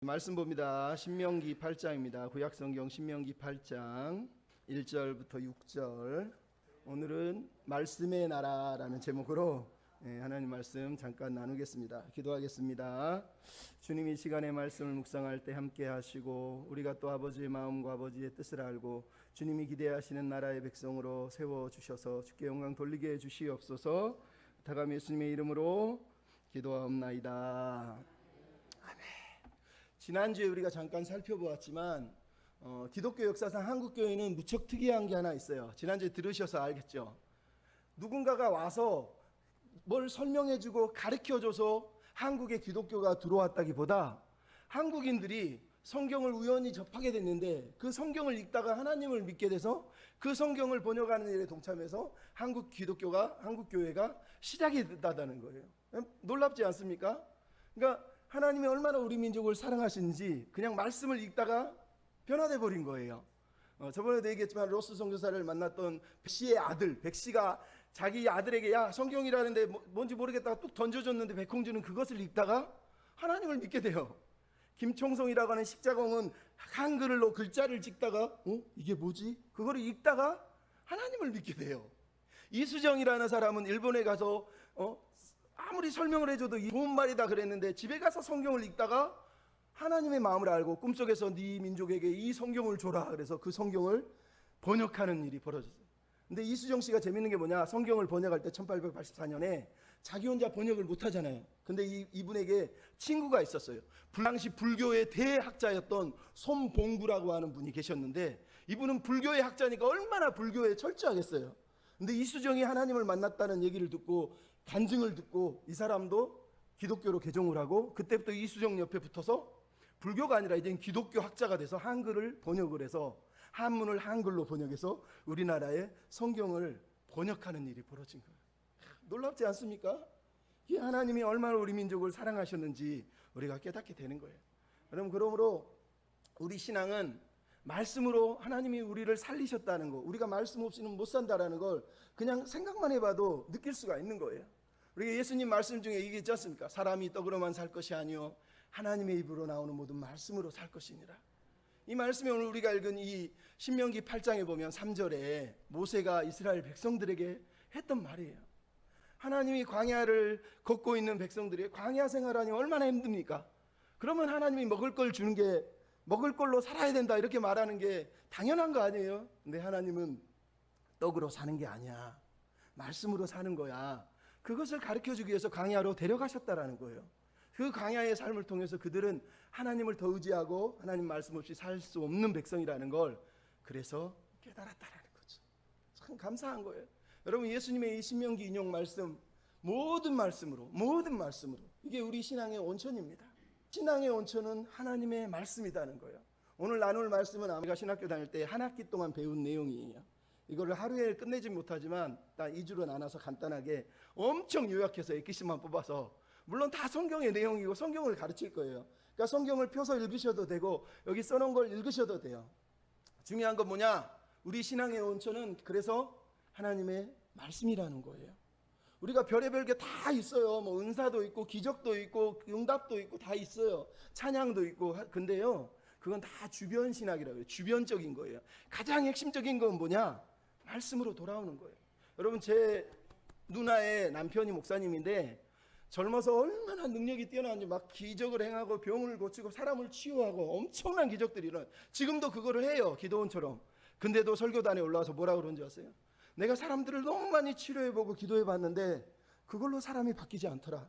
말씀 봅니다. 신명기 8장입니다. 구약성경 신명기 8장 1절부터 6절. 오늘은 말씀의 나라라는 제목으로 하나님 말씀 잠깐 나누겠습니다. 기도하겠습니다. 주님, 이 시간에 말씀을 묵상할 때 함께 하시고 우리가 또 아버지의 마음과 아버지의 뜻을 알고 주님이 기대하시는 나라의 백성으로 세워주셔서 주께 영광 돌리게 해주시옵소서. 부탁하며 예수님의 이름으로 기도하옵나이다. 아멘. 지난주에 우리가 잠깐 살펴보았지만 기독교 역사상 한국교회는 무척 특이한 게 하나 있어요. 지난주에 들으셔서 알겠죠. 누군가가 와서 뭘 설명해주고 가르쳐줘서 한국에 기독교가 들어왔다기보다 한국인들이 성경을 우연히 접하게 됐는데 그 성경을 읽다가 하나님을 믿게 돼서 그 성경을 번역하는 일에 동참해서 한국 기독교가, 한국 교회가 시작이 됐다는 거예요. 놀랍지 않습니까? 그러니까 하나님이 얼마나 우리 민족을 사랑하시는지 그냥 말씀을 읽다가 변화돼 버린 거예요. 저번에도 얘기했지만 로스 선교사를 만났던 백씨의 아들, 백씨가 자기 아들에게 야 성경이라는데 뭔지 모르겠다가 뚝 던져줬는데 백홍주는 그것을 읽다가 하나님을 믿게 돼요. 김총성이라고 하는 식자공은 한글로 글자를 찍다가 이게 뭐지? 그거를 읽다가 하나님을 믿게 돼요. 이수정이라는 사람은 일본에 가서 아무리 설명을 해줘도 좋은 말이다 그랬는데 집에 가서 성경을 읽다가 하나님의 마음을 알고 꿈속에서 네 민족에게 이 성경을 줘라 그래서 그 성경을 번역하는 일이 벌어졌어요. 근데 이수정 씨가 재밌는 게 뭐냐, 성경을 번역할 때 1884년에 자기 혼자 번역을 못하잖아요. 근데 이분에게 친구가 있었어요. 당시 불교의 대학자였던 손봉구라고 하는 분이 계셨는데 이분은 불교의 학자니까 얼마나 불교에 철저하겠어요. 근데 이수정이 하나님을 만났다는 얘기를 듣고 간증을 듣고 이 사람도 기독교로 개종을 하고 그때부터 이수정 옆에 붙어서 불교가 아니라 이제는 기독교 학자가 돼서 한글을 번역을 해서 한문을 한글로 번역해서 우리나라의 성경을 번역하는 일이 벌어진 거예요. 놀랍지 않습니까? 이 하나님이 얼마나 우리 민족을 사랑하셨는지 우리가 깨닫게 되는 거예요. 그러므로 우리 신앙은 말씀으로 하나님이 우리를 살리셨다는 거, 우리가 말씀 없이는 못 산다라는 걸 그냥 생각만 해봐도 느낄 수가 있는 거예요. 우리가 예수님 말씀 중에 얘기했지 않습니까? 사람이 떡으로만 살 것이 아니요 하나님의 입으로 나오는 모든 말씀으로 살 것이니라. 이 말씀이 오늘 우리가 읽은 이 신명기 8장에 보면 3절에 모세가 이스라엘 백성들에게 했던 말이에요. 하나님이 광야를 걷고 있는 백성들이 광야 생활하니 얼마나 힘듭니까? 그러면 하나님이 먹을 걸 주는 게 먹을 걸로 살아야 된다 이렇게 말하는 게 당연한 거 아니에요? 근데 하나님은 떡으로 사는 게 아니야. 말씀으로 사는 거야. 그것을 가르쳐주기 위해서 광야로 데려가셨다라는 거예요. 그 광야의 삶을 통해서 그들은 하나님을 더 의지하고 하나님 말씀 없이 살 수 없는 백성이라는 걸 그래서 깨달았다라는 거죠. 참 감사한 거예요. 여러분, 예수님의 이 신명기 인용 말씀 모든 말씀으로 이게 우리 신앙의 온천입니다. 신앙의 온천은 하나님의 말씀이라는 거예요. 오늘 나눌 말씀은 아미가 신학교 다닐 때 한 학기 동안 배운 내용이에요. 이거를 하루에 끝내지 못하지만 딱 2주로 나눠서 간단하게 엄청 요약해서 엑기스만 뽑아서, 물론 다 성경의 내용이고 성경을 가르칠 거예요. 그러니까 성경을 펴서 읽으셔도 되고 여기 써놓은 걸 읽으셔도 돼요. 중요한 건 뭐냐? 우리 신앙의 온천은 그래서 하나님의 말씀이라는 거예요. 우리가 별의별 게 다 있어요. 뭐 은사도 있고 기적도 있고 응답도 있고 다 있어요. 찬양도 있고. 근데요, 그건 다 주변 신학이라고 해요. 주변적인 거예요. 가장 핵심적인 건 뭐냐? 말씀으로 돌아오는 거예요. 여러분, 제 누나의 남편이 목사님인데 젊어서 얼마나 능력이 뛰어나는지 막 기적을 행하고 병을 고치고 사람을 치유하고 엄청난 기적들이 일어나요. 지금도 그거를 해요. 기도원처럼. 근데도 설교단에 올라와서 뭐라 그런지 아세요? 내가 사람들을 너무 많이 치료해보고 기도해봤는데 그걸로 사람이 바뀌지 않더라.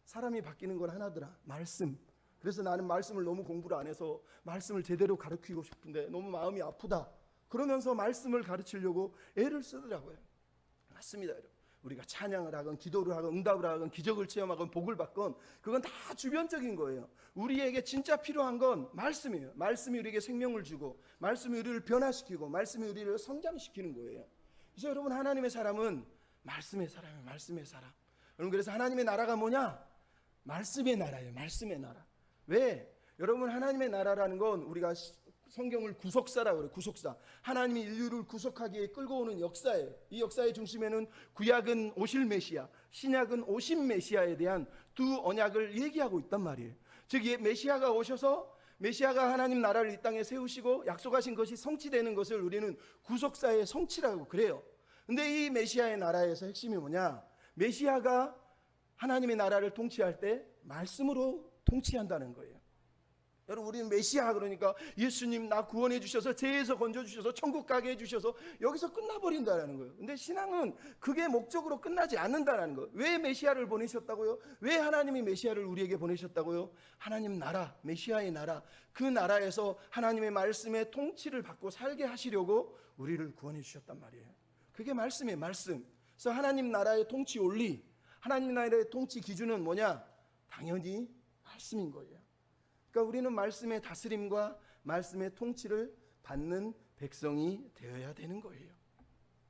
사람이 바뀌는 건 하나더라. 말씀. 그래서 나는 말씀을 너무 공부를 안 해서 말씀을 제대로 가르치고 싶은데 너무 마음이 아프다. 그러면서 말씀을 가르치려고 애를 쓰더라고요. 맞습니다, 여러분. 우리가 찬양을 하건 기도를 하건 응답을 하건 기적을 체험하건 복을 받건 그건 다 주변적인 거예요. 우리에게 진짜 필요한 건 말씀이에요. 말씀이 우리에게 생명을 주고 말씀이 우리를 변화시키고 말씀이 우리를 성장시키는 거예요. 그래서 여러분, 하나님의 사람은 말씀의 사람이에요. 말씀의 사람. 여러분, 그래서 하나님의 나라가 뭐냐? 말씀의 나라예요. 말씀의 나라. 왜? 여러분, 하나님의 나라라는 건 우리가 성경을 구속사라고 그래요. 구속사. 하나님이 인류를 구속하기에 끌고 오는 역사예요. 이 역사의 중심에는 구약은 오실 메시아, 신약은 오신 메시아에 대한 두 언약을 얘기하고 있단 말이에요. 즉 메시아가 오셔서 메시아가 하나님 나라를 이 땅에 세우시고 약속하신 것이 성취되는 것을 우리는 구속사의 성취라고 그래요. 근데 이 메시아의 나라에서 핵심이 뭐냐? 메시아가 하나님의 나라를 통치할 때 말씀으로 통치한다는 거예요. 여러분, 우리는 메시아 그러니까 예수님 나 구원해 주셔서 죄에서 건져 주셔서 천국 가게 해 주셔서 여기서 끝나버린다는 거예요. 근데 신앙은 그게 목적으로 끝나지 않는다는 거예요. 왜 메시아를 보내셨다고요? 왜 하나님이 메시아를 우리에게 보내셨다고요? 하나님 나라, 메시아의 나라, 그 나라에서 하나님의 말씀의 통치를 받고 살게 하시려고 우리를 구원해 주셨단 말이에요. 그게 말씀이에요. 말씀. 그래서 하나님 나라의 통치 원리, 하나님 나라의 통치 기준은 뭐냐? 당연히 말씀인 거예요. 그러니까 우리는 말씀의 다스림과 말씀의 통치를 받는 백성이 되어야 되는 거예요.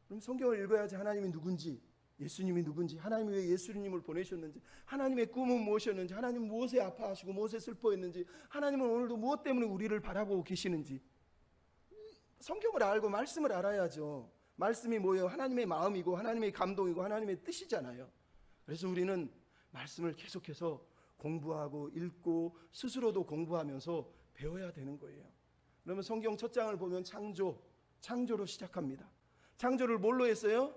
그럼 성경을 읽어야지 하나님이 누군지, 예수님이 누군지, 하나님이 왜 예수님을 보내셨는지, 하나님의 꿈은 무엇이었는지, 하나님은 무엇에 아파하시고 무엇에 슬퍼했는지, 하나님은 오늘도 무엇 때문에 우리를 바라보고 계시는지 성경을 알고 말씀을 알아야죠. 말씀이 뭐예요? 하나님의 마음이고 하나님의 감동이고 하나님의 뜻이잖아요. 그래서 우리는 말씀을 계속해서 공부하고 읽고 스스로도 공부하면서 배워야 되는 거예요. 그러면 성경 첫 장을 보면 창조로 시작합니다. 창조를 뭘로 했어요?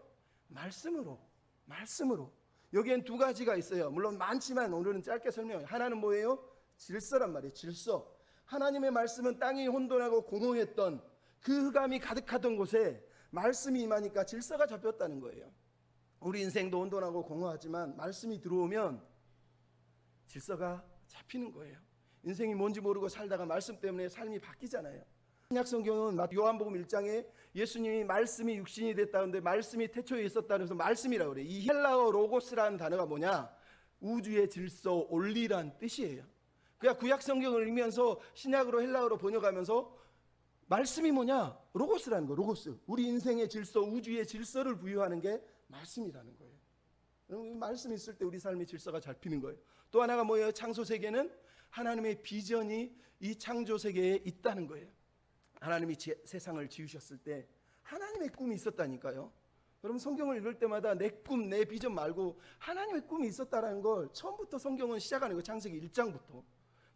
말씀으로. 여기엔 두 가지가 있어요. 물론 많지만 오늘은 짧게 설명해요. 하나는 뭐예요? 질서란 말이에요. 질서. 하나님의 말씀은 땅이 혼돈하고 공허했던 그 흑암이 가득하던 곳에 말씀이 임하니까 질서가 잡혔다는 거예요. 우리 인생도 혼돈하고 공허하지만 말씀이 들어오면 질서가 잡히는 거예요. 인생이 뭔지 모르고 살다가 말씀 때문에 삶이 바뀌잖아요. 신약 성경은 요한복음 1장에 예수님이 말씀이 육신이 됐다는데 말씀이 태초에 있었다는 해서 말씀이라고 그래요. 이 헬라어 로고스라는 단어가 뭐냐? 우주의 질서, 원리란 뜻이에요. 그러니까 구약 성경을 읽으면서 신약으로 헬라어로 번역하면서 말씀이 뭐냐? 로고스라는 거. 로고스. 우리 인생의 질서, 우주의 질서를 부여하는 게 말씀이라는 거예요. 말씀이 있을 때 우리 삶의 질서가 잡히는 거예요. 또 하나가 뭐예요? 창조 세계는 하나님의 비전이 이 창조 세계에 있다는 거예요. 하나님이 세상을 지으셨을 때 하나님의 꿈이 있었다니까요. 여러분, 성경을 읽을 때마다 내 꿈, 내 비전 말고 하나님의 꿈이 있었다는 걸 처음부터 성경은 시작하는 거예요. 창세기 1장부터.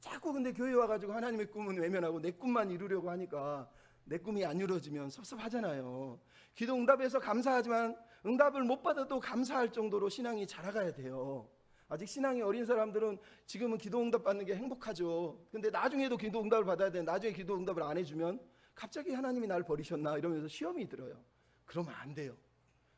자꾸 근데 교회 와가지고 하나님의 꿈은 외면하고 내 꿈만 이루려고 하니까 내 꿈이 안 이루어지면 섭섭하잖아요. 기도 응답해서 감사하지만 응답을 못 받아도 감사할 정도로 신앙이 자라가야 돼요. 아직 신앙이 어린 사람들은 지금은 기도 응답 받는 게 행복하죠. 근데 나중에도 기도 응답을 받아야 되는데 나중에 기도 응답을 안 해주면 갑자기 하나님이 날 버리셨나 이러면서 시험이 들어요. 그러면 안 돼요.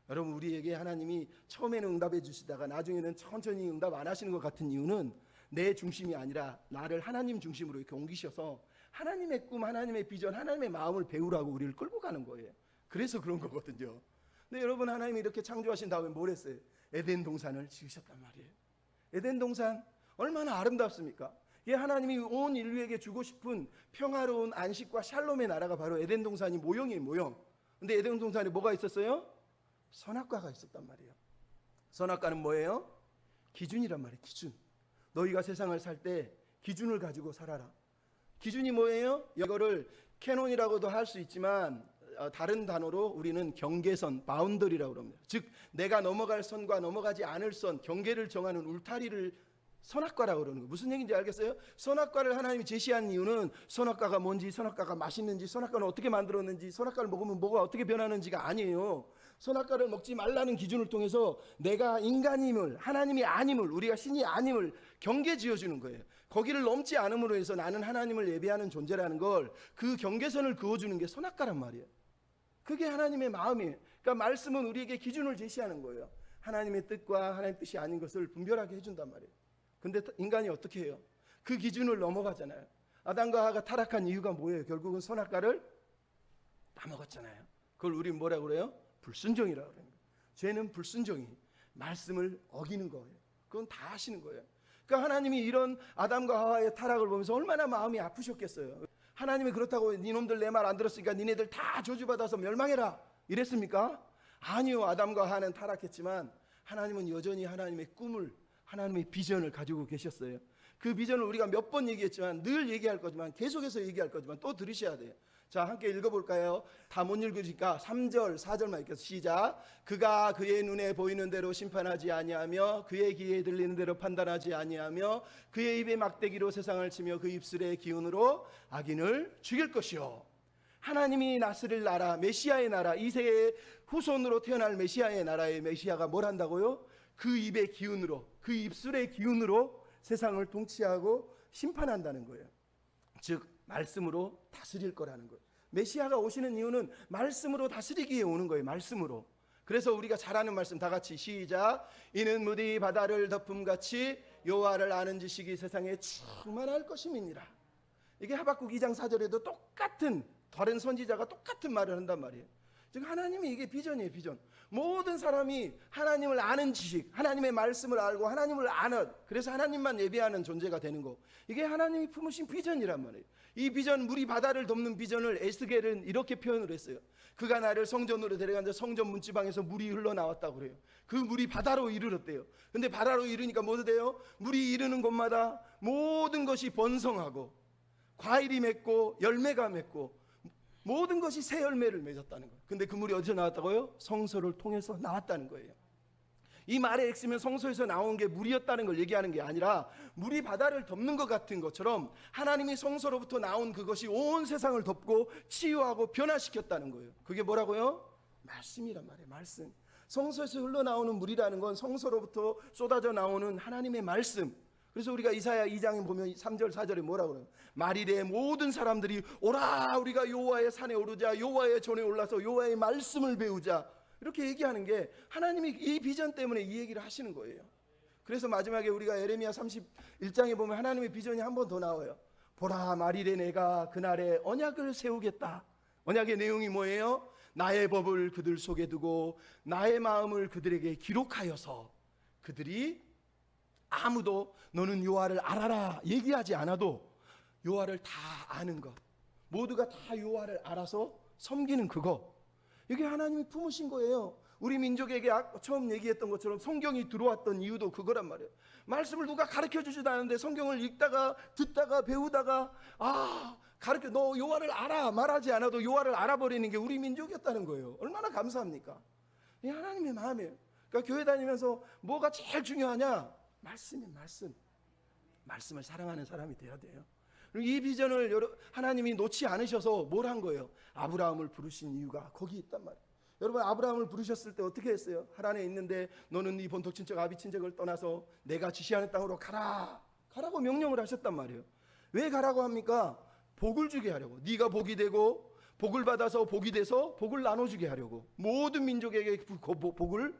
여러분, 우리에게 하나님이 처음에는 응답해 주시다가 나중에는 천천히 응답 안 하시는 것 같은 이유는 내 중심이 아니라 나를 하나님 중심으로 이렇게 옮기셔서 하나님의 꿈, 하나님의 비전, 하나님의 마음을 배우라고 우리를 끌고 가는 거예요. 그래서 그런 거거든요. 근데 여러분, 하나님이 이렇게 창조하신 다음에 뭘 했어요? 에덴 동산을 지으셨단 말이에요. 에덴 동산 얼마나 아름답습니까? 이 하나님이 온 인류에게 주고 싶은 평화로운 안식과 샬롬의 나라가 바로 에덴 동산이 모형이에요. 모형. 근데 에덴 동산에 뭐가 있었어요? 선악과가 있었단 말이에요. 선악과는 뭐예요? 기준이란 말이에요. 기준. 너희가 세상을 살 때 기준을 가지고 살아라. 기준이 뭐예요? 이거를 캐논이라고도 할 수 있지만 다른 단어로 우리는 경계선, 바운더리라고 합니다. 즉 내가 넘어갈 선과 넘어가지 않을 선, 경계를 정하는 울타리를 선악과라고 그러는 거예요. 무슨 얘기인지 알겠어요? 선악과를 하나님이 제시한 이유는 선악과가 뭔지, 선악과가 맛있는지, 선악과는 어떻게 만들었는지, 선악과를 먹으면 뭐가 어떻게 변하는지가 아니에요. 선악과를 먹지 말라는 기준을 통해서 내가 인간임을, 하나님이 아님을, 우리가 신이 아님을 경계 지어주는 거예요. 거기를 넘지 않음으로 해서 나는 하나님을 예배하는 존재라는 걸 그 경계선을 그어주는 게 선악과란 말이에요. 그게 하나님의 마음이에요. 그러니까 말씀은 우리에게 기준을 제시하는 거예요. 하나님의 뜻과 하나님의 뜻이 아닌 것을 분별하게 해준단 말이에요. 근데 인간이 어떻게 해요? 그 기준을 넘어가잖아요. 아담과 하와가 타락한 이유가 뭐예요? 결국은 선악과를 따먹었잖아요. 그걸 우리는 뭐라고 그래요? 불순종이라고 그래요. 죄는 불순종이, 말씀을 어기는 거예요. 그건 다 하시는 거예요. 그러니까 하나님이 이런 아담과 하와의 타락을 보면서 얼마나 마음이 아프셨겠어요. 하나님이 그렇다고 니놈들 내 말 안 들었으니까 니네들 다 저주받아서 멸망해라 이랬습니까? 아니요. 아담과 하와는 타락했지만 하나님은 여전히 하나님의 꿈을, 하나님의 비전을 가지고 계셨어요. 그 비전을 우리가 몇 번 얘기했지만, 늘 얘기할 거지만, 계속해서 얘기할 거지만 또 들으셔야 돼요. 자, 함께 읽어볼까요? 다 못 읽으니까 3절 4절만 읽겠습니다. 시작. 그가 그의 눈에 보이는 대로 심판하지 아니하며 그의 귀에 들리는 대로 판단하지 아니하며 그의 입에 막대기로 세상을 치며 그 입술의 기운으로 악인을 죽일 것이요. 하나님이 다스릴 나라, 메시아의 나라, 이 세계의 후손으로 태어날 메시아의 나라의 메시아가 뭘 한다고요? 그 입의 기운으로, 그 입술의 기운으로 세상을 통치하고 심판한다는 거예요. 즉 말씀으로 다스릴 거라는 거예요. 메시아가 오시는 이유는 말씀으로 다스리기에 오는 거예요. 말씀으로. 그래서 우리가 잘 아는 말씀 다 같이 시작. 이는 무디 바다를 덮음같이 여호와를 아는 지식이 세상에 충만할 것임이니라. 이게 하박국 2장 4절에도 똑같은, 다른 선지자가 똑같은 말을 한단 말이에요. 즉 하나님이, 이게 비전이에요. 비전. 모든 사람이 하나님을 아는 지식, 하나님의 말씀을 알고 하나님을 아는, 그래서 하나님만 예배하는 존재가 되는 거, 이게 하나님이 품으신 비전이란 말이에요. 이 비전, 물이 바다를 덮는 비전을 에스겔은 이렇게 표현을 했어요. 그가 나를 성전으로 데려갔는데 성전 문지방에서 물이 흘러나왔다고 그래요. 그 물이 바다로 이르렀대요. 근데 바다로 이르니까 뭐 돼요? 물이 이르는 곳마다 모든 것이 번성하고 과일이 맺고 열매가 맺고 모든 것이 새 열매를 맺었다는 거예요. 근데 그 물이 어디서 나왔다고요? 성소를 통해서 나왔다는 거예요. 이 말의 핵심은 성소에서 나온 게 물이었다는 걸 얘기하는 게 아니라, 물이 바다를 덮는 것 같은 것처럼 하나님이 성소로부터 나온 그것이 온 세상을 덮고 치유하고 변화시켰다는 거예요. 그게 뭐라고요? 말씀이란 말이에요. 말씀. 성소에서 흘러나오는 물이라는 건 성소로부터 쏟아져 나오는 하나님의 말씀. 그래서 우리가 이사야 2장에 보면 3절 4절에 뭐라고 그래요? 말일에 모든 사람들이 오라, 우리가 여호와의 산에 오르자, 여호와의 전에 올라서 여호와의 말씀을 배우자, 이렇게 얘기하는 게 하나님이 이 비전 때문에 이 얘기를 하시는 거예요. 그래서 마지막에 우리가 에레미야 31장에 보면 하나님의 비전이 한 번 더 나와요. 보라, 말일에 내가 그날에 언약을 세우겠다. 언약의 내용이 뭐예요? 나의 법을 그들 속에 두고 나의 마음을 그들에게 기록하여서 그들이 아무도 너는 여호와를 알아라 얘기하지 않아도 여호와를 다 아는 것, 모두가 다 여호와를 알아서 섬기는 그거, 이게 하나님이 품으신 거예요. 우리 민족에게 처음 얘기했던 것처럼 성경이 들어왔던 이유도 그거란 말이에요. 말씀을 누가 가르쳐주지도 않는데 성경을 읽다가 듣다가 배우다가 가르쳐, 너 여호와를 알아 말하지 않아도 여호와를 알아버리는 게 우리 민족이었다는 거예요. 얼마나 감사합니까? 이 하나님의 마음이에요. 그러니까 교회 다니면서 뭐가 제일 중요하냐? 말씀이 말씀을 사랑하는 사람이 돼야 돼요. 이 비전을 하나님이 놓지 않으셔서 뭘 한 거예요? 아브라함을 부르신 이유가 거기 있단 말이에요. 여러분, 아브라함을 부르셨을 때 어떻게 했어요? 하란에 있는데 너는 네 본토 친척 아비 친척을 떠나서 내가 지시하는 땅으로 가라고 명령을 하셨단 말이에요. 왜 가라고 합니까? 복을 주게 하려고. 네가 복이 되고 복을 받아서 복이 돼서 복을 나눠주게 하려고, 모든 민족에게 복을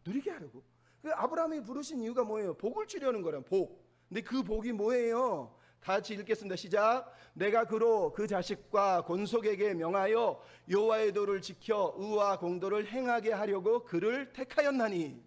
누리게 하려고. 아브라함이 부르신 이유가 뭐예요? 복을 주려는 거란 복. 근데 그 복이 뭐예요? 다 같이 읽겠습니다. 시작. 내가 그로 그 자식과 권속에게 명하여 여호와의 도를 지켜 의와 공도를 행하게 하려고 그를 택하였나니.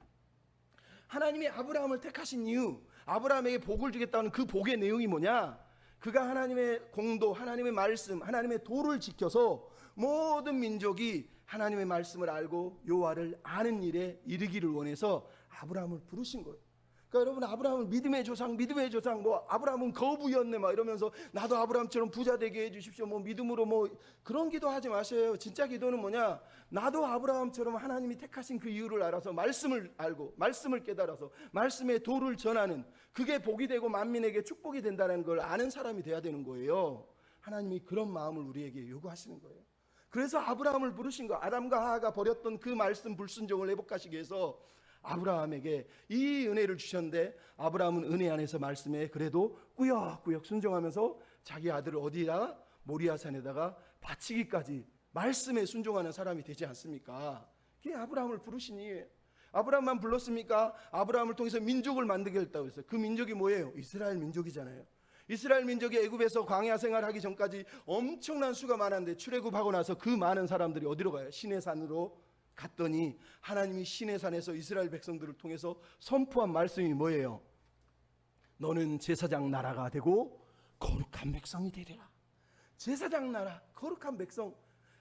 하나님이 아브라함을 택하신 이유, 아브라함에게 복을 주겠다는 그 복의 내용이 뭐냐? 그가 하나님의 공도, 하나님의 말씀, 하나님의 도를 지켜서 모든 민족이 하나님의 말씀을 알고 여호와를 아는 일에 이르기를 원해서 아브라함을 부르신 거예요. 그러니까 여러분, 아브라함은 믿음의 조상, 뭐 아브라함은 거부였네 막 이러면서 나도 아브라함처럼 부자 되게 해주십시오, 뭐 믿음으로 뭐 그런 기도하지 마세요. 진짜 기도는 뭐냐? 나도 아브라함처럼 하나님이 택하신 그 이유를 알아서 말씀을 알고 말씀을 깨달아서 말씀의 도를 전하는, 그게 복이 되고 만민에게 축복이 된다는 걸 아는 사람이 돼야 되는 거예요. 하나님이 그런 마음을 우리에게 요구하시는 거예요. 그래서 아브라함을 부르신 거, 아담과 하하가 버렸던 그 말씀 불순종을 회복하시기 위해서 아브라함에게 이 은혜를 주셨는데, 아브라함은 은혜 안에서 말씀에 그래도 꾸역꾸역 순종하면서 자기 아들을 어디다? 모리아산에다가 바치기까지 말씀에 순종하는 사람이 되지 않습니까? 그게 아브라함을 부르신 이유예요. 아브라함만 불렀습니까? 아브라함을 통해서 민족을 만들겠다고 했어요. 그 민족이 뭐예요? 이스라엘 민족이잖아요. 이스라엘 민족이 애굽에서 광야 생활하기 전까지 엄청난 수가 많았는데 출애굽하고 나서 그 많은 사람들이 어디로 가요? 시내산으로 갔더니 하나님이 시내산에서 이스라엘 백성들을 통해서 선포한 말씀이 뭐예요? 너는 제사장 나라가 되고 거룩한 백성이 되리라. 제사장 나라, 거룩한 백성.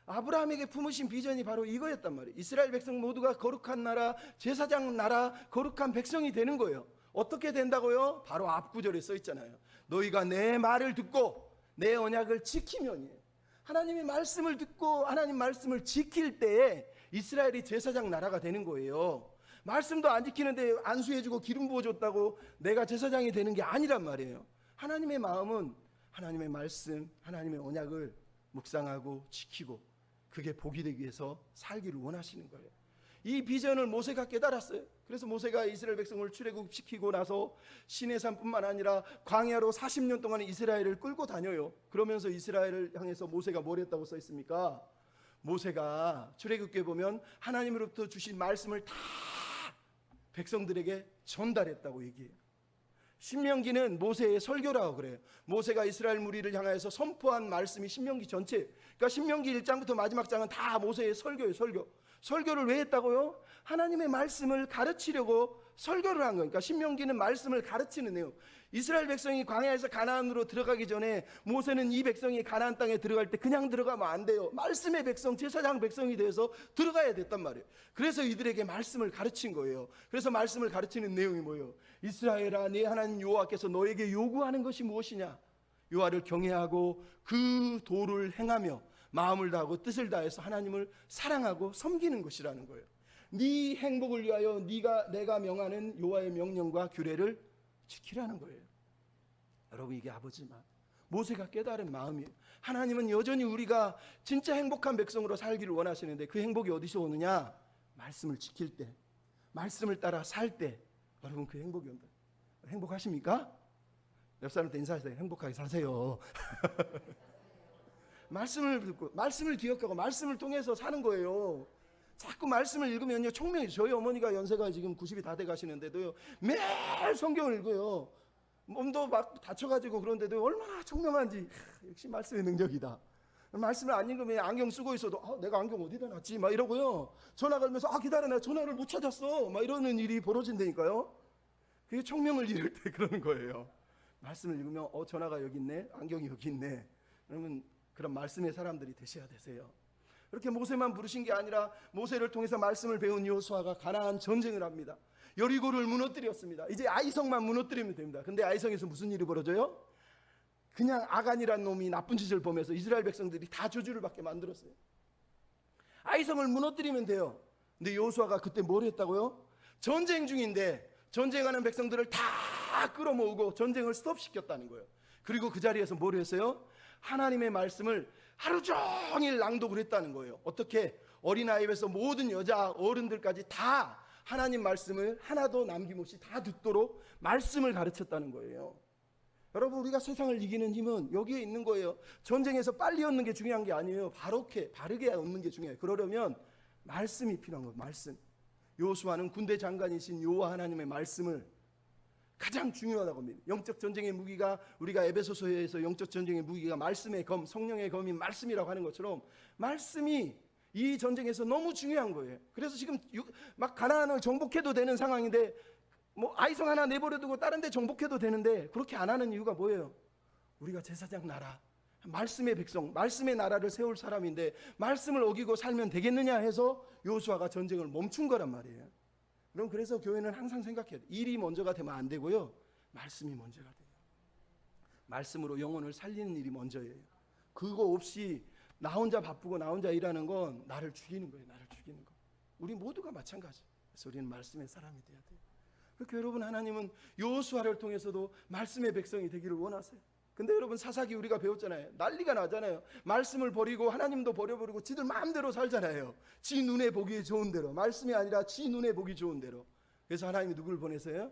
아브라함에게 품으신 비전이 바로 이거였단 말이에요. 이스라엘 백성 모두가 거룩한 나라, 제사장 나라, 거룩한 백성이 되는 거예요. 어떻게 된다고요? 바로 앞구절에 써 있잖아요. 너희가 내 말을 듣고 내 언약을 지키면이에요. 하나님의 말씀을 듣고 하나님 말씀을 지킬 때에 이스라엘이 제사장 나라가 되는 거예요. 말씀도 안 지키는데 안수해주고 기름 부어줬다고 내가 제사장이 되는 게 아니란 말이에요. 하나님의 마음은 하나님의 말씀, 하나님의 언약을 묵상하고 지키고 그게 복이 되기 위해서 살기를 원하시는 거예요. 이 비전을 모세가 깨달았어요. 그래서 모세가 이스라엘 백성을 출애굽시키고 나서 시내산뿐만 아니라 광야로 40년 동안 이스라엘을 끌고 다녀요. 그러면서 이스라엘을 향해서 모세가 뭘 했다고 써 있습니까? 모세가 출애굽기에 보면 하나님으로부터 주신 말씀을 다 백성들에게 전달했다고 얘기해요. 신명기는 모세의 설교라고 그래요. 모세가 이스라엘 무리를 향하여서 선포한 말씀이 신명기 전체, 그러니까 신명기 1장부터 마지막 장은 다 모세의 설교예요. 설교를 왜 했다고요? 하나님의 말씀을 가르치려고 설교를 한 거예요. 그러니까 신명기는 말씀을 가르치는 내용. 이스라엘 백성이 광야에서 가나안으로 들어가기 전에 모세는 이 백성이 가나안 땅에 들어갈 때 그냥 들어가면 안 돼요. 말씀의 백성, 제사장 백성이 돼서 들어가야 됐단 말이에요. 그래서 이들에게 말씀을 가르친 거예요. 그래서 말씀을 가르치는 내용이 뭐예요? 이스라엘아, 네 하나님 여호와께서 너에게 요구하는 것이 무엇이냐? 여호와를 경외하고 그 도를 행하며 마음을 다하고 뜻을 다해서 하나님을 사랑하고 섬기는 것이라는 거예요. 네 행복을 위하여 내가 명하는 여호와의 명령과 규례를 지키라는 거예요. 여러분, 이게 아버지만 모세가 깨달은 마음이에요. 하나님은 여전히 우리가 진짜 행복한 백성으로 살기를 원하시는데 그 행복이 어디서 오느냐? 말씀을 지킬 때, 말씀을 따라 살 때, 여러분 그 행복이 온다. 행복하십니까? 옆 사람한테 인사하세요. 행복하게 사세요. 말씀을 듣고 말씀을 기억하고 말씀을 통해서 사는 거예요. 자꾸 말씀을 읽으면요 총명이. 저희 어머니가 연세가 지금 90이 다 돼 가시는데도요 매일 성경을 읽어요. 몸도 막 다쳐가지고 그런데도 얼마나 총명한지. 역시 말씀의 능력이다. 말씀을 안 읽으면 안경 쓰고 있어도 내가 안경 어디다 놨지 막 이러고요. 전화 걸면서 기다려, 나 전화를 못 찾았어 막 이러는 일이 벌어진다니까요. 그게 총명을 잃을 때 그러는 거예요. 말씀을 읽으면 전화가 여기 있네, 안경이 여기 있네. 그러면 그런 말씀의 사람들이 되셔야 되세요. 그렇게 모세만 부르신 게 아니라 모세를 통해서 말씀을 배운 여호수아가 가나안 전쟁을 합니다. 여리고를 무너뜨렸습니다. 이제 아이성만 무너뜨리면 됩니다. 근데 아이성에서 무슨 일이 벌어져요? 그냥 아간이라는 놈이 나쁜 짓을 범해서 이스라엘 백성들이 다 저주를 받게 만들었어요. 아이성을 무너뜨리면 돼요. 근데 여호수아가 그때 뭘 했다고요? 전쟁 중인데 전쟁하는 백성들을 다 끌어모으고 전쟁을 스톱시켰다는 거예요. 그리고 그 자리에서 뭘 했어요? 하나님의 말씀을 하루 종일 낭독을 했다는 거예요. 어떻게? 어린아이에서 모든 여자 어른들까지 다 하나님 말씀을 하나도 남김없이 다 듣도록 말씀을 가르쳤다는 거예요. 여러분, 우리가 세상을 이기는 힘은 여기에 있는 거예요. 전쟁에서 빨리 얻는 게 중요한 게 아니에요. 바르게 얻는 게 중요해요. 그러려면 말씀이 필요한 거예요. 말씀. 여호수아는 군대 장관이신 여호와 하나님의 말씀을 가장 중요하다고 합니다. 영적 전쟁의 무기가, 우리가 에베소서에서 영적 전쟁의 무기가 말씀의 검, 성령의 검인 말씀이라고 하는 것처럼 말씀이 이 전쟁에서 너무 중요한 거예요. 그래서 지금 막 가나안을 정복해도 되는 상황인데 뭐 아이성 하나 내버려두고 다른 데 정복해도 되는데 그렇게 안 하는 이유가 뭐예요? 우리가 제사장 나라, 말씀의 백성, 말씀의 나라를 세울 사람인데 말씀을 어기고 살면 되겠느냐 해서 여호수아가 전쟁을 멈춘 거란 말이에요. 그럼 그래서 교회는 항상 생각해야 돼요. 일이 먼저가 되면 안 되고요, 말씀이 먼저가 돼요. 말씀으로 영혼을 살리는 일이 먼저예요. 그거 없이 나 혼자 바쁘고 나 혼자 일하는 건 나를 죽이는 거예요. 나를 죽이는 거. 우리 모두가 마찬가지. 그래서 우리는 말씀의 사람이 돼야 돼요. 그렇게 여러분, 하나님은 여호수아를 통해서도 말씀의 백성이 되기를 원하세요. 근데 여러분, 사사기 우리가 배웠잖아요. 난리가 나잖아요. 말씀을 버리고 하나님도 버려버리고 지들 마음대로 살잖아요. 지 눈에 보기 좋은 대로. 말씀이 아니라 지 눈에 보기 좋은 대로. 그래서 하나님이 누굴 보내세요?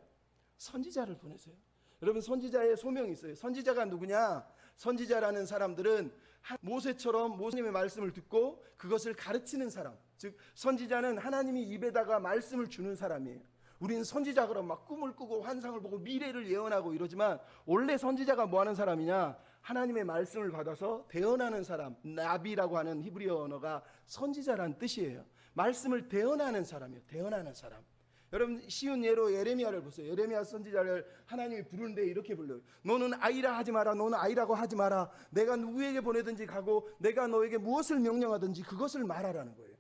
선지자를 보내세요. 여러분, 선지자의 소명이 있어요. 선지자가 누구냐? 선지자라는 사람들은 모세처럼 모세님의 말씀을 듣고 그것을 가르치는 사람. 즉 선지자는 하나님이 입에다가 말씀을 주는 사람이에요. 우리는 선지자 그럼 막 꿈을 꾸고 환상을 보고 미래를 예언하고 이러지만 원래 선지자가 뭐 하는 사람이냐? 하나님의 말씀을 받아서 대언하는 사람. 나비라고 하는 히브리어 언어가 선지자란 뜻이에요. 말씀을 대언하는 사람이에요. 대언하는 사람. 여러분, 쉬운 예로 예레미야를 보세요. 예레미야 선지자를 하나님이 부르는데 이렇게 불러요. 너는 아이라 하지 마라. 너는 아이라고 하지 마라. 내가 누구에게 보내든지 가고 내가 너에게 무엇을 명령하든지 그것을 말하라는 거예요.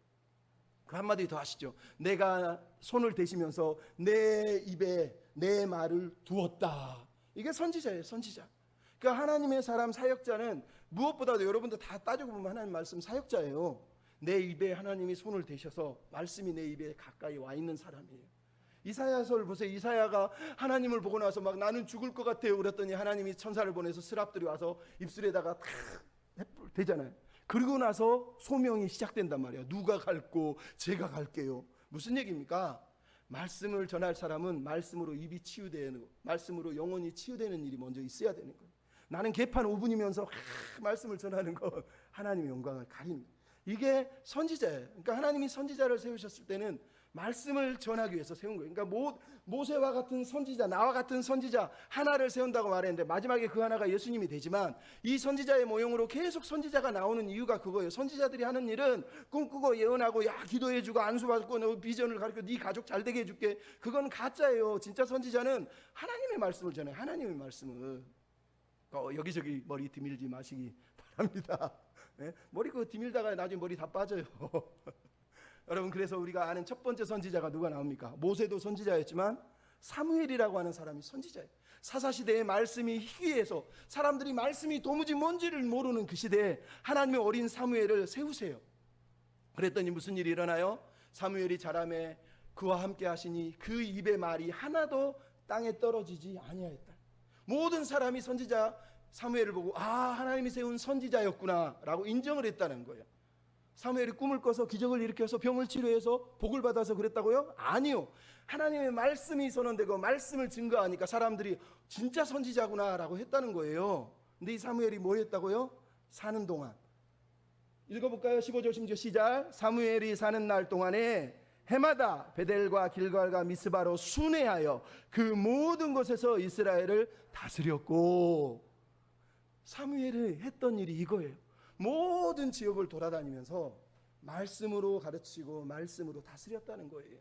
그 한마디 더 하시죠. 내가 손을 대시면서 내 입에 내 말을 두었다. 이게 선지자예요, 선지자. 그러니까 하나님의 사람 사역자는 무엇보다도 여러분들 다 따지고 보면 하나님 말씀 사역자예요. 내 입에 하나님이 손을 대셔서 말씀이 내 입에 가까이 와 있는 사람이에요. 이사야서를 보세요. 이사야가 하나님을 보고 나서 막 나는 죽을 것 같아요 그랬더니 하나님이 천사를 보내서 스랍들이 와서 입술에다가 탁 대잖아요. 그리고 나서 소명이 시작된단 말이에요. 누가 갈고 제가 갈게요. 무슨 얘기입니까? 말씀을 전할 사람은 말씀으로 입이 치유되는 거, 말씀으로 영혼이 치유되는 일이 먼저 있어야 되는 거예요. 나는 개판 5분이면서 말씀을 전하는 거 하나님의 영광을 가리는 거예요. 이게 선지자예요. 그러니까 하나님이 선지자를 세우셨을 때는 말씀을 전하기 위해서 세운 거예요. 그러니까 모세와 같은 선지자, 나와 같은 선지자 하나를 세운다고 말했는데 마지막에 그 하나가 예수님이 되지만 이 선지자의 모형으로 계속 선지자가 나오는 이유가 그거예요. 선지자들이 하는 일은 꿈꾸고 예언하고 야 기도해주고 안수받고 너 비전을 가르쳐 네 가족 잘 되게 해줄게. 그건 가짜예요. 진짜 선지자는 하나님의 말씀을 전해요. 하나님의 말씀을. 여기저기 머리 드밀지 마시기 바랍니다. 네? 머리 그거 드밀다가 나중에 머리 다 빠져요. 여러분, 그래서 우리가 아는 첫 번째 선지자가 누가 나옵니까? 모세도 선지자였지만 사무엘이라고 하는 사람이 선지자예요. 사사시대의 말씀이 희귀해서 사람들이 말씀이 도무지 뭔지를 모르는 그 시대에 하나님의 어린 사무엘을 세우세요. 그랬더니 무슨 일이 일어나요? 사무엘이 자라매 그와 함께 하시니 그 입의 말이 하나도 땅에 떨어지지 아니하였다. 모든 사람이 선지자 사무엘을 보고 하나님이 세운 선지자였구나 라고 인정을 했다는 거예요. 사무엘이 꿈을 꿔서 기적을 일으켜서 병을 치료해서 복을 받아서 그랬다고요? 아니요. 하나님의 말씀이 선언되고 말씀을 증거하니까 사람들이 진짜 선지자구나 라고 했다는 거예요. 근데 이 사무엘이 뭐 했다고요? 사는 동안. 읽어볼까요? 15절 16절 시작. 사무엘이 사는 날 동안에 해마다 베델과 길갈과 미스바로 순회하여 그 모든 곳에서 이스라엘을 다스렸고. 사무엘이 했던 일이 이거예요. 모든 지역을 돌아다니면서 말씀으로 가르치고 말씀으로 다스렸다는 거예요.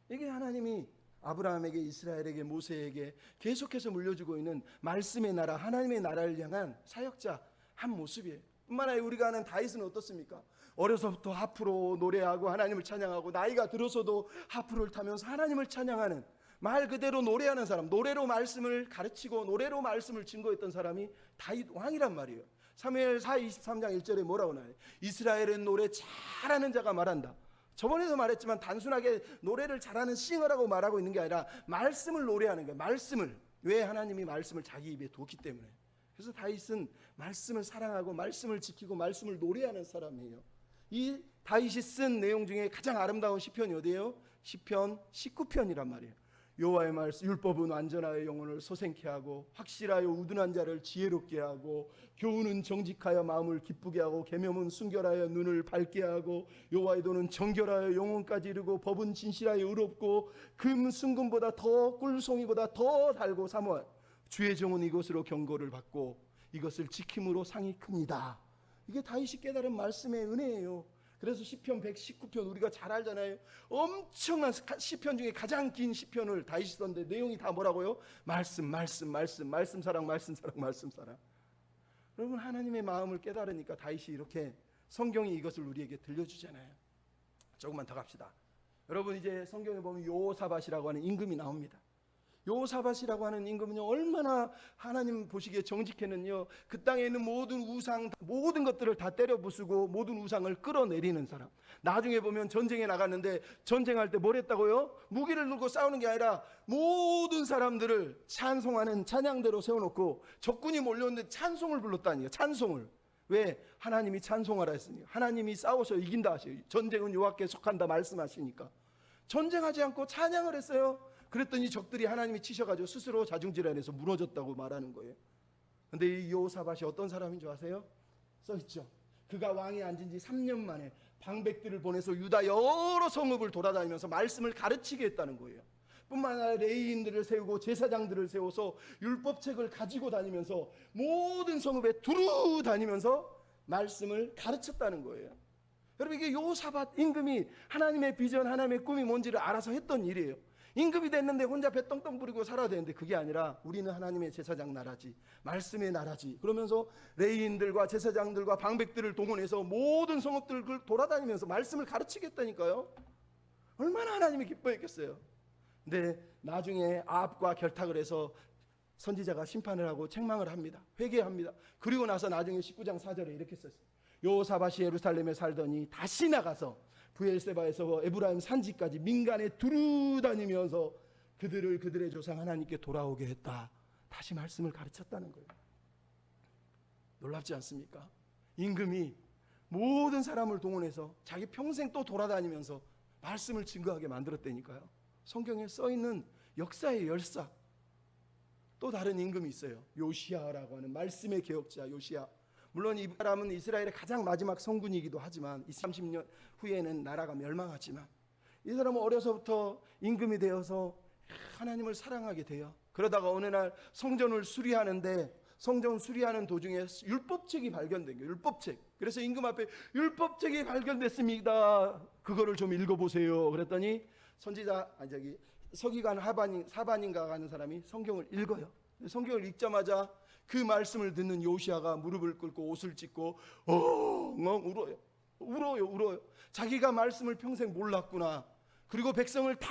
이게 하나님이 아브라함에게, 이스라엘에게, 모세에게 계속해서 물려주고 있는 말씀의 나라, 하나님의 나라를 향한 사역자 한 모습이에요. 뿐만 아니라 우리가 아는 다윗은 어떻습니까? 어려서부터 하프로 노래하고 하나님을 찬양하고 나이가 들어서도 하프를 타면서 하나님을 찬양하는, 말 그대로 노래하는 사람, 노래로 말씀을 가르치고 노래로 말씀을 증거했던 사람이 다윗 왕이란 말이에요. 사무엘하 23장 1절에 뭐라고 나와요? 이스라엘은 노래 잘하는 자가 말한다. 저번에도 말했지만 단순하게 노래를 잘하는 싱어라고 말하고 있는 게 아니라 말씀을 노래하는 거예요. 말씀을. 왜? 하나님이 말씀을 자기 입에 뒀기 때문에. 그래서 다윗은 말씀을 사랑하고 말씀을 지키고 말씀을 노래하는 사람이에요. 이 다윗이 쓴 내용 중에 가장 아름다운 시편이 어디예요? 시편 19편이란 말이에요. 여호와의 말씀, 율법은 완전하여 영혼을 소생케 하고 확실하여 우둔한 자를 지혜롭게 하고 교훈은 정직하여 마음을 기쁘게 하고 계명은 순결하여 눈을 밝게 하고 여호와의 도는 정결하여 영혼까지 이르고 법은 진실하여 의롭고 금 순금보다 더 꿀송이보다 더 달고 사모하여 주의 종은 이것으로 경고를 받고 이것을 지킴으로 상이 큽니다. 이게 다윗이 깨달은 말씀의 은혜예요. 그래서 시편 119편 우리가 잘 알잖아요. 엄청난 시편 중에 가장 긴 시편을 다윗이 썼는데 내용이 다 뭐라고요? 말씀 사랑. 여러분, 하나님의 마음을 깨달으니까 다윗이 이렇게 성경이 이것을 우리에게 들려주잖아요. 조금만 더 갑시다. 여러분, 이제 성경에 보면 여호사밧이라고 하는 임금이 나옵니다. 여호사밧이라고 하는 임금은요, 얼마나 하나님 보시기에 정직했는요, 그 땅에 있는 모든 우상, 모든 것들을 다 때려 부수고 모든 우상을 끌어내리는 사람. 나중에 보면 전쟁에 나갔는데 전쟁할 때 뭘 했다고요? 무기를 들고 싸우는 게 아니라 모든 사람들을 찬송하는 찬양대로 세워놓고 적군이 몰려오는데 찬송을 불렀다니요. 찬송을. 왜? 하나님이 찬송하라 했으니까. 하나님이 싸워서 이긴다 하셔요. 전쟁은 여호와께 속한다 말씀하시니까. 전쟁하지 않고 찬양을 했어요. 그랬더니 적들이 하나님이 치셔가지고 스스로 자중질환해서 무너졌다고 말하는 거예요. 근데 이 여호사밧이 어떤 사람인 줄 아세요? 써있죠. 그가 왕에 앉은 지 3년 만에 방백들을 보내서 유다 여러 성읍을 돌아다니면서 말씀을 가르치게 했다는 거예요. 뿐만 아니라 레위인들을 세우고 제사장들을 세워서 율법책을 가지고 다니면서 모든 성읍에 두루 다니면서 말씀을 가르쳤다는 거예요. 여러분, 이게 여호사밧 임금이 하나님의 비전, 하나님의 꿈이 뭔지를 알아서 했던 일이에요. 임금이 됐는데 혼자 배 떵떵 부리고 살아야 되는데 그게 아니라 우리는 하나님의 제사장 나라지, 말씀의 나라지. 그러면서 레위인들과 제사장들과 방백들을 동원해서 모든 성읍들을 돌아다니면서 말씀을 가르치겠다니까요. 얼마나 하나님이 기뻐했겠어요. 근데 나중에 아합과 결탁을 해서 선지자가 심판을 하고 책망을 합니다. 회개합니다. 그리고 나서 나중에 19장 4절에 이렇게 썼어요. 여호사밧이 예루살렘에 살더니 다시 나가서 브엘세바에서 에브라임 산지까지 민간에 두루다니면서 그들의 조상 하나님께 돌아오게 했다. 다시 말씀을 가르쳤다는 거예요. 놀랍지 않습니까? 임금이 모든 사람을 동원해서 자기 평생 또 돌아다니면서 말씀을 증거하게 만들었다니까요. 성경에 써있는 역사의 열사. 또 다른 임금이 있어요. 요시야라고 하는 말씀의 개혁자 요시야. 물론 이 사람은 이스라엘의 가장 마지막 성군이기도 하지만 30년 후에는 나라가 멸망하지만 이 사람은 어려서부터 임금이 되어서 하나님을 사랑하게 돼요. 그러다가 어느 날 성전을 수리하는데 성전 수리하는 도중에 율법책이 발견된 거예요. 율법책. 그래서 임금 앞에 율법책이 발견됐습니다. 그거를 좀 읽어보세요. 그랬더니 서기관 사반인가 하는 사람이 성경을 읽어요. 성경을 읽자마자 그 말씀을 듣는 요시야가 무릎을 꿇고 옷을 찢고 엉엉 울어요. 자기가 말씀을 평생 몰랐구나. 그리고 백성을 다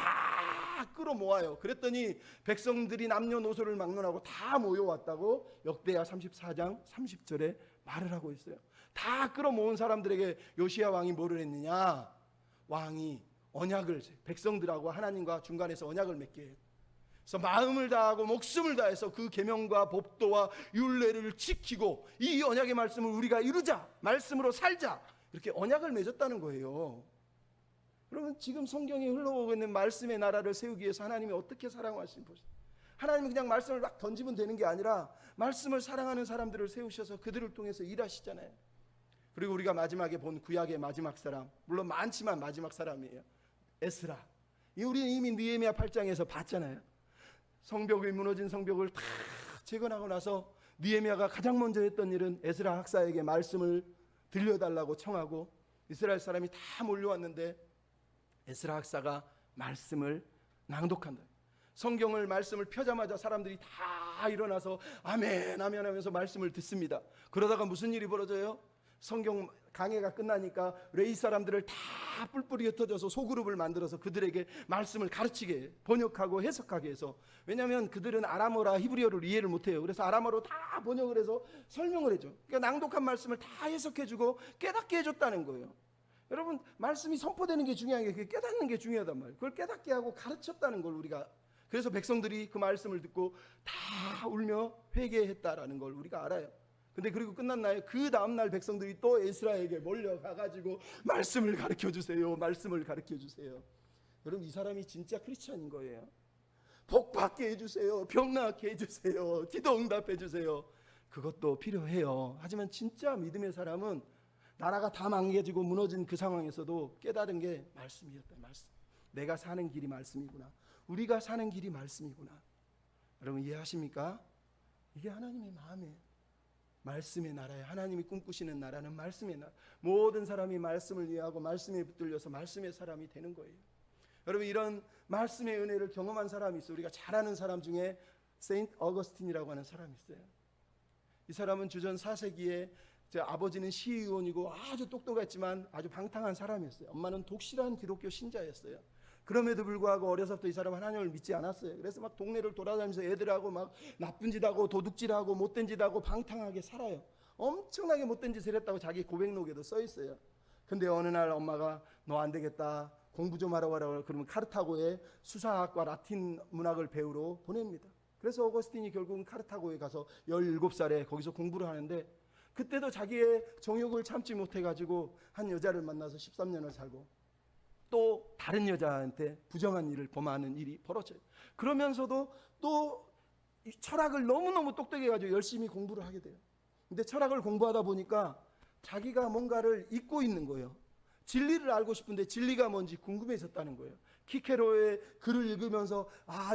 끌어모아요. 그랬더니 백성들이 남녀노소를 막론하고 다 모여왔다고 역대하 34장 30절에 말을 하고 있어요. 다 끌어모은 사람들에게 요시야 왕이 뭐를 했느냐? 왕이 언약을 백성들하고 하나님과 중간에서 언약을 맺게 해요. 그래서 마음을 다하고 목숨을 다해서 그 계명과 법도와 율례를 지키고 이 언약의 말씀을 우리가 이루자, 말씀으로 살자, 이렇게 언약을 맺었다는 거예요. 여러분, 지금 성경에 흘러오고 있는 말씀의 나라를 세우기 위해서 하나님이 어떻게 사랑하시는지 보세요. 하나님은 그냥 말씀을 막 던지면 되는 게 아니라 말씀을 사랑하는 사람들을 세우셔서 그들을 통해서 일하시잖아요. 그리고 우리가 마지막에 본 구약의 마지막 사람, 물론 많지만 마지막 사람이에요. 에스라. 우리는 이미 느헤미야 8장에서 봤잖아요. 성벽이 무너진 성벽을 다 재건하고 나서 느헤미야가 가장 먼저 했던 일은 에스라 학사에게 말씀을 들려달라고 청하고 이스라엘 사람이 다 몰려왔는데 에스라 학사가 말씀을 낭독한다. 성경을 말씀을 펴자마자 사람들이 다 일어나서 아멘 아멘 하면서 말씀을 듣습니다. 그러다가 무슨 일이 벌어져요? 성경 강해가 끝나니까 레위 사람들을 다 뿔뿔이 흩어져서 소그룹을 만들어서 그들에게 말씀을 가르치게 번역하고 해석하게 해서, 왜냐하면 그들은 아람어라 히브리어를 이해를 못해요. 그래서 아람어로 다 번역을 해서 설명을 해줘. 그러니까 낭독한 말씀을 다 해석해주고 깨닫게 해줬다는 거예요. 여러분, 말씀이 선포되는 게 중요한 게 깨닫는 게 중요하단 말이에요. 그걸 깨닫게 하고 가르쳤다는 걸 우리가, 그래서 백성들이 그 말씀을 듣고 다 울며 회개했다라는 걸 우리가 알아요. 근데 그리고 끝났나요? 그 다음날 백성들이 또 에스라에게 몰려가가지고 말씀을 가르쳐주세요, 말씀을 가르쳐주세요. 여러분, 이 사람이 진짜 크리스찬인 거예요. 복 받게 해주세요, 병 낫게 해주세요, 기도 응답해 주세요. 그것도 필요해요. 하지만 진짜 믿음의 사람은 나라가 다 망개지고 무너진 그 상황에서도 깨달은 게 말씀이었다. 말씀. 내가 사는 길이 말씀이구나. 우리가 사는 길이 말씀이구나. 여러분, 이해하십니까? 이게 하나님의 마음이에요. 말씀의 나라에, 하나님이 꿈꾸시는 나라는 말씀의 나라. 모든 사람이 말씀을 이해하고 말씀에 붙들려서 말씀의 사람이 되는 거예요. 여러분, 이런 말씀의 은혜를 경험한 사람이 있어요. 우리가 잘 아는 사람 중에 세인트 어거스틴이라고 하는 사람이 있어요. 이 사람은 주전 4세기에 아버지는 시의원이고 아주 똑똑했지만 아주 방탕한 사람이었어요. 엄마는 독실한 기독교 신자였어요. 그럼에도 불구하고 어려서부터 이 사람은 하나님을 믿지 않았어요. 그래서 막 동네를 돌아다니면서 애들하고 막 나쁜 짓하고 도둑질하고 못된 짓하고 방탕하게 살아요. 엄청나게 못된 짓을 했다고 자기 고백록에도 써 있어요. 근데 어느 날 엄마가 너 안 되겠다, 공부 좀 하라고 하라고, 그러면 카르타고에 수사학과 라틴 문학을 배우러 보냅니다. 그래서 어거스틴이 결국은 카르타고에 가서 17살에 거기서 공부를 하는데, 그때도 자기의 정욕을 참지 못해가지고 한 여자를 만나서 13년을 살고 또 다른 여자한테 부정한 일을 범하는 일이 벌어져요. 그러면서도 또 철학을 너무너무 똑똑해가지고 열심히 공부를 하게 돼요. 근데 철학을 공부하다 보니까 자기가 뭔가를 잊고 있는 거예요. 진리를 알고 싶은데 진리가 뭔지 궁금해졌다는 거예요. 키케로의 글을 읽으면서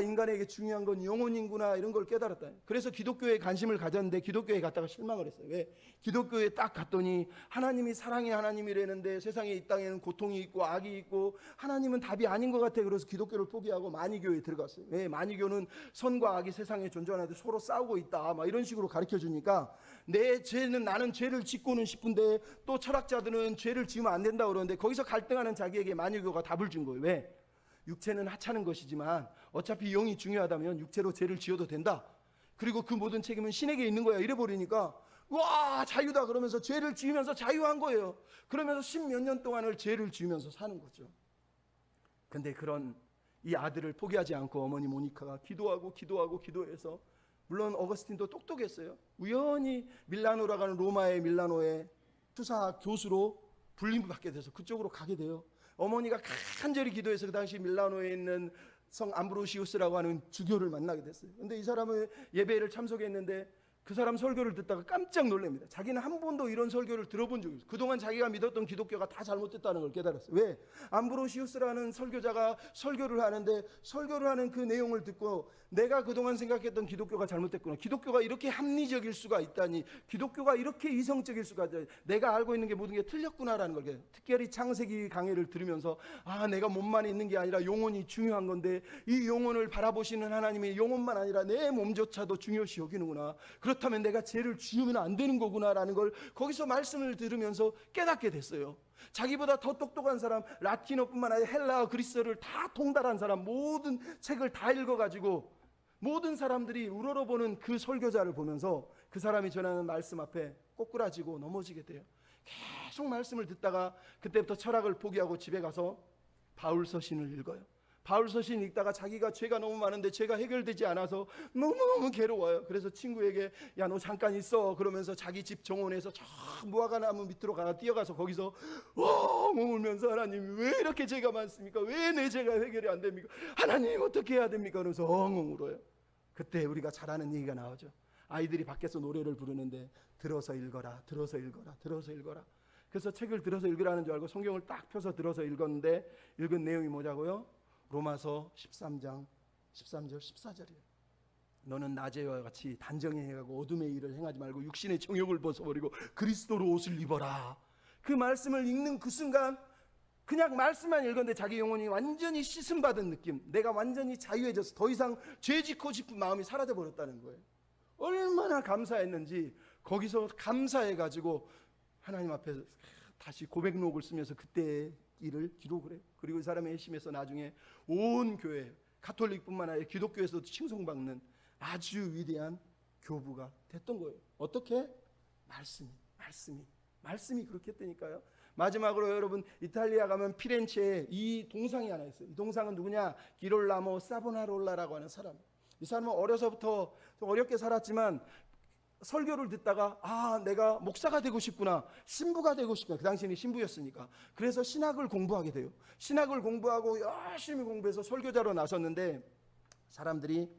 인간에게 중요한 건 영혼이구나, 이런 걸 깨달았다. 그래서 기독교에 관심을 가졌는데 기독교에 갔다가 실망을 했어요. 왜? 기독교에 딱 갔더니 하나님이 사랑의 하나님이라는데 세상에 이 땅에는 고통이 있고 악이 있고 하나님은 답이 아닌 것 같아. 그래서 기독교를 포기하고 마니교에 들어갔어요. 왜? 마니교는 선과 악이 세상에 존재하는데 서로 싸우고 있다, 막 이런 식으로 가르쳐 주니까 내 죄는, 나는 죄를 짓고는 싶은데 또 철학자들은 죄를 지으면 안 된다 그러는데 거기서 갈등하는 자기에게 마니교가 답을 준 거예요. 왜? 육체는 하찮은 것이지만 어차피 영이 중요하다면 육체로 죄를 지어도 된다. 그리고 그 모든 책임은 신에게 있는 거야. 이래 버리니까 와 자유다 그러면서 죄를 지으면서 자유한 거예요. 그러면서 10몇 년 동안을 죄를 지으면서 사는 거죠. 근데 그런 이 아들을 포기하지 않고 어머니 모니카가 기도해서, 물론 어거스틴도 똑똑했어요. 우연히 밀라노라고 하는 로마의 밀라노의 투사 교수로 불림을 받게 돼서 그쪽으로 가게 돼요. 어머니가 간절히 기도해서 그 당시 밀라노에 있는 성 암브로시우스라고 하는 주교를 만나게 됐어요. 근데 이 사람은 예배를 참석했는데 그 사람 설교를 듣다가 깜짝 놀랍니다. 자기는 한 번도 이런 설교를 들어본 적이 없어요. 그동안 자기가 믿었던 기독교가 다 잘못됐다는 걸 깨달았어요. 왜? 암브로시우스라는 설교자가 설교를 하는데 설교를 하는 그 내용을 듣고 내가 그동안 생각했던 기독교가 잘못됐구나. 기독교가 이렇게 합리적일 수가 있다니. 기독교가 이렇게 이성적일 수가 있다니. 내가 알고 있는 게 모든 게 틀렸구나라는 걸. 특별히 창세기 강해를 들으면서 내가 몸만 있는 게 아니라 영혼이 중요한 건데 이 영혼을 바라보시는 하나님이 영혼만 아니라 내 몸조차도 중요시 여기는구나. 그렇다면 내가 죄를 지으면 안 되는 거구나라는 걸 거기서 말씀을 들으면서 깨닫게 됐어요. 자기보다 더 똑똑한 사람, 라틴어뿐만 아니라 헬라어, 그리스어를 다 통달한 사람, 모든 책을 다 읽어가지고 모든 사람들이 우러러보는 그 설교자를 보면서 그 사람이 전하는 말씀 앞에 꼬꾸라지고 넘어지게 돼요. 계속 말씀을 듣다가 그때부터 철학을 포기하고 집에 가서 바울 서신을 읽어요. 바울 서신 읽다가 자기가 죄가 너무 많은데 죄가 해결되지 않아서 너무너무 괴로워요. 그래서 친구에게 야 너 잠깐 있어 그러면서 자기 집 정원에서 저 무화과나무 밑으로 뛰어가서 거기서 엉엉 울면서 하나님 왜 이렇게 죄가 많습니까? 왜 내 죄가 해결이 안 됩니까? 하나님 어떻게 해야 됩니까? 그러면서 엉엉 울어요. 그때 우리가 잘 아는 얘기가 나오죠. 아이들이 밖에서 노래를 부르는데 들어서 읽어라. 그래서 책을 들어서 읽으라는 줄 알고 성경을 딱 펴서 들어서 읽었는데 읽은 내용이 뭐냐고요? 로마서 13장 13절 14절이에요. 너는 낮에와 같이 단정히 행하고 어둠의 일을 행하지 말고 육신의 정욕을 벗어버리고 그리스도로 옷을 입어라. 그 말씀을 읽는 그 순간 그냥 말씀만 읽었는데 자기 영혼이 완전히 씻음받은 느낌, 내가 완전히 자유해져서 더 이상 죄 짓고 싶은 마음이 사라져버렸다는 거예요. 얼마나 감사했는지 거기서 감사해가지고 하나님 앞에 다시 고백록을 쓰면서 그때의 일을 기록을 해요. 그리고 이 사람의 핵심에서 나중에 온 교회, 가톨릭뿐만 아니라 기독교에서도 칭송받는 아주 위대한 교부가 됐던 거예요. 어떻게? 말씀이 그렇게 했다니까요. 마지막으로 여러분 이탈리아 가면 피렌체에 이 동상이 하나 있어요. 이 동상은 누구냐? 기롤라모 사보나롤라라고 하는 사람. 이 사람은 어려서부터 좀 어렵게 살았지만 설교를 듣다가 내가 목사가 되고 싶구나, 신부가 되고 싶구나. 그 당시에는 신부였으니까. 그래서 신학을 공부하게 돼요. 신학을 공부하고 열심히 공부해서 설교자로 나섰는데 사람들이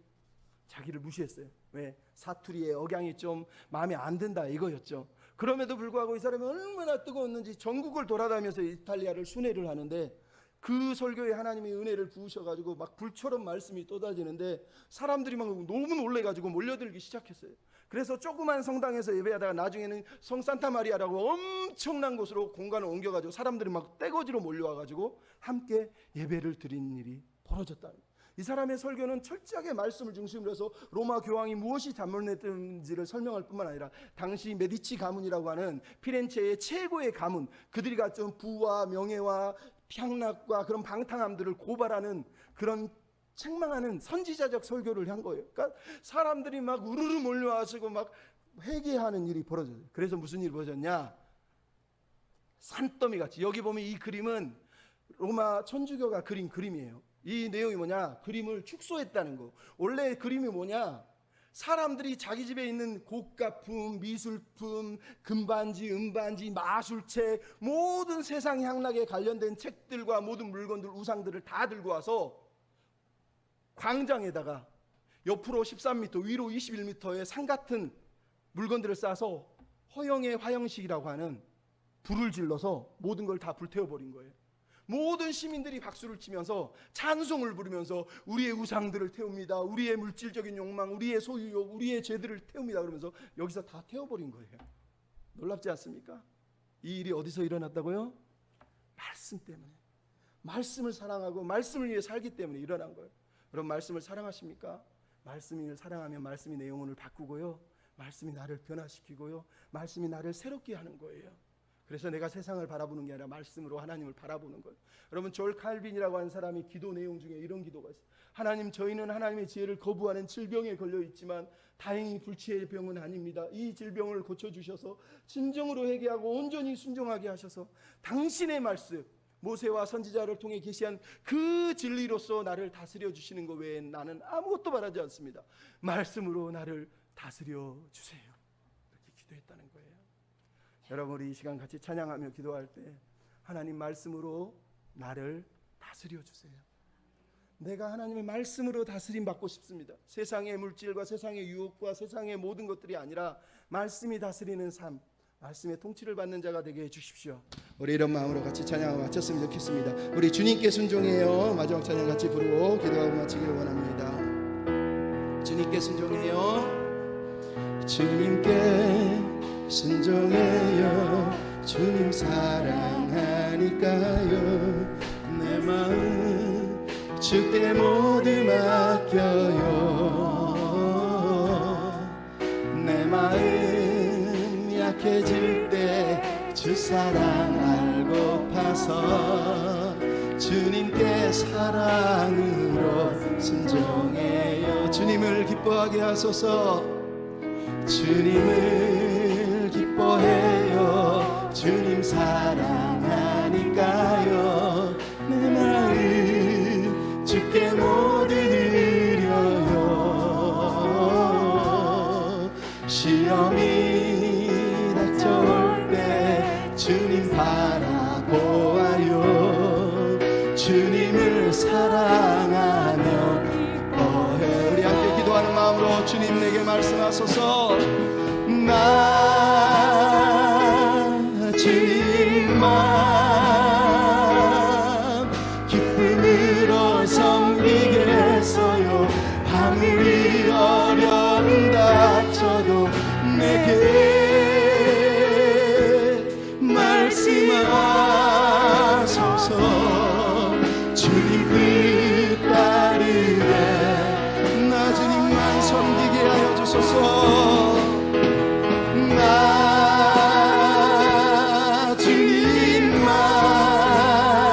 자기를 무시했어요. 왜? 사투리의 억양이 좀 마음에 안 든다 이거였죠. 그럼에도 불구하고 이 사람이 얼마나 뜨거웠는지 전국을 돌아다니면서 이탈리아를 순회를 하는데 그 설교에 하나님의 은혜를 부으셔가지고 막 불처럼 말씀이 쏟아지는데 사람들이 막 너무 놀래가지고 몰려들기 시작했어요. 그래서 조그만 성당에서 예배하다가 나중에는 성 산타마리아라고 엄청난 곳으로 공간을 옮겨가지고 사람들이 막 떼거지로 몰려와가지고 함께 예배를 드리는 일이 벌어졌다는 거예요. 이 사람의 설교는 철저하게 말씀을 중심으로 해서 로마 교황이 무엇이 잘못했는지를 설명할 뿐만 아니라 당시 메디치 가문이라고 하는 피렌체의 최고의 가문, 그들이 갖춘 부와 명예와 향락과 그런 방탕함들을 고발하는 그런 책망하는 선지자적 설교를 한 거예요. 그러니까 사람들이 막 우르르 몰려와서 막 회개하는 일이 벌어져요. 그래서 무슨 일이 벌어졌냐? 산더미 같이. 여기 보면 이 그림은 로마 천주교가 그린 그림이에요. 이 내용이 뭐냐? 그림을 축소했다는 거. 원래 그림이 뭐냐? 사람들이 자기 집에 있는 고가품, 미술품, 금반지, 은반지, 마술책, 모든 세상 향락에 관련된 책들과 모든 물건들, 우상들을 다 들고 와서 광장에다가 옆으로 13m, 위로 21m의 산 같은 물건들을 쌓아서 허영의 화영식이라고 하는 불을 질러서 모든 걸 다 불태워버린 거예요. 모든 시민들이 박수를 치면서 찬송을 부르면서 우리의 우상들을 태웁니다. 우리의 물질적인 욕망, 우리의 소유욕, 우리의 죄들을 태웁니다. 그러면서 여기서 다 태워버린 거예요. 놀랍지 않습니까? 이 일이 어디서 일어났다고요? 말씀 때문에. 말씀을 사랑하고 말씀을 위해 살기 때문에 일어난 거예요. 여러분 말씀을 사랑하십니까? 말씀을 사랑하면 말씀이 내 영혼을 바꾸고요. 말씀이 나를 변화시키고요. 말씀이 나를 새롭게 하는 거예요. 그래서 내가 세상을 바라보는 게 아니라 말씀으로 하나님을 바라보는 거예요. 여러분, 졸 칼빈이라고 하는 사람이 기도 내용 중에 이런 기도가 있어요. 하나님, 저희는 하나님의 지혜를 거부하는 질병에 걸려 있지만 다행히 불치의 병은 아닙니다. 이 질병을 고쳐주셔서 진정으로 회개하고 온전히 순종하게 하셔서 당신의 말씀, 모세와 선지자를 통해 계시한 그 진리로서 나를 다스려 주시는 것 외엔 나는 아무것도 바라지 않습니다. 말씀으로 나를 다스려 주세요. 그렇게 기도했다는 거예요. 여러분, 우리 이 시간 같이 찬양하며 기도할 때 하나님 말씀으로 나를 다스려 주세요. 내가 하나님의 말씀으로 다스림 받고 싶습니다. 세상의 물질과 세상의 유혹과 세상의 모든 것들이 아니라 말씀이 다스리는 삶, 말씀의 통치를 받는 자가 되게 해주십시오. 우리 이런 마음으로 같이 찬양을 마쳤으면 좋겠습니다. 우리 주님께 순종해요. 마지막 찬양 같이 부르고 기도하고 마치기를 원합니다. 주님께 순종해요. 주님께 순종해요. 주님 사랑하니까요. 내 마음 주께 모두 맡겨요. 내 마음 약해질 때 주 사랑 알고파서 주님께 사랑으로 순종해요. 주님을 기뻐하게 하소서. 주님을 기뻐해요. 주님 사랑하니까요. 내 마음 주께 모두 드려요. 시험이 닥쳐올 때 주님 바라보아요. 주님을 사랑하며 기뻐해. 우리 함께 기도하는 마음으로 주님 내게 말씀하소서. 나 주님만 기쁨으로 섬기겠어요. 아무리 어려움 닥쳐도 내게 말씀하소서. 주님 뜻 따르게 나 주님만 섬기게 하여 주소서. 나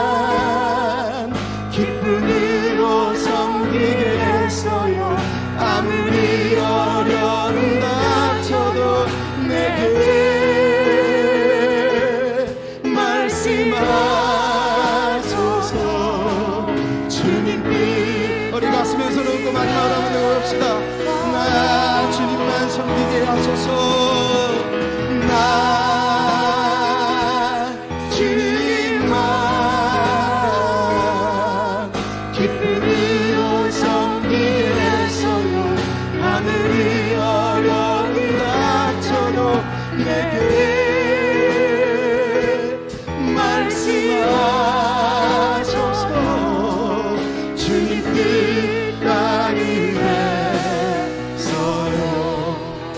주님만 기쁨으로 섬기겠어요. 아무리 어려움 닥쳐도 내게 말씀하소서. 주님 뜻 우리 가슴에 손을 얹고 마지막으로 한번 해봅시다. 나 주님만 섬기게 하소서. 나 주님만 기쁨으로 섬기겠어요. 아무리 어려움 닥쳐도 내게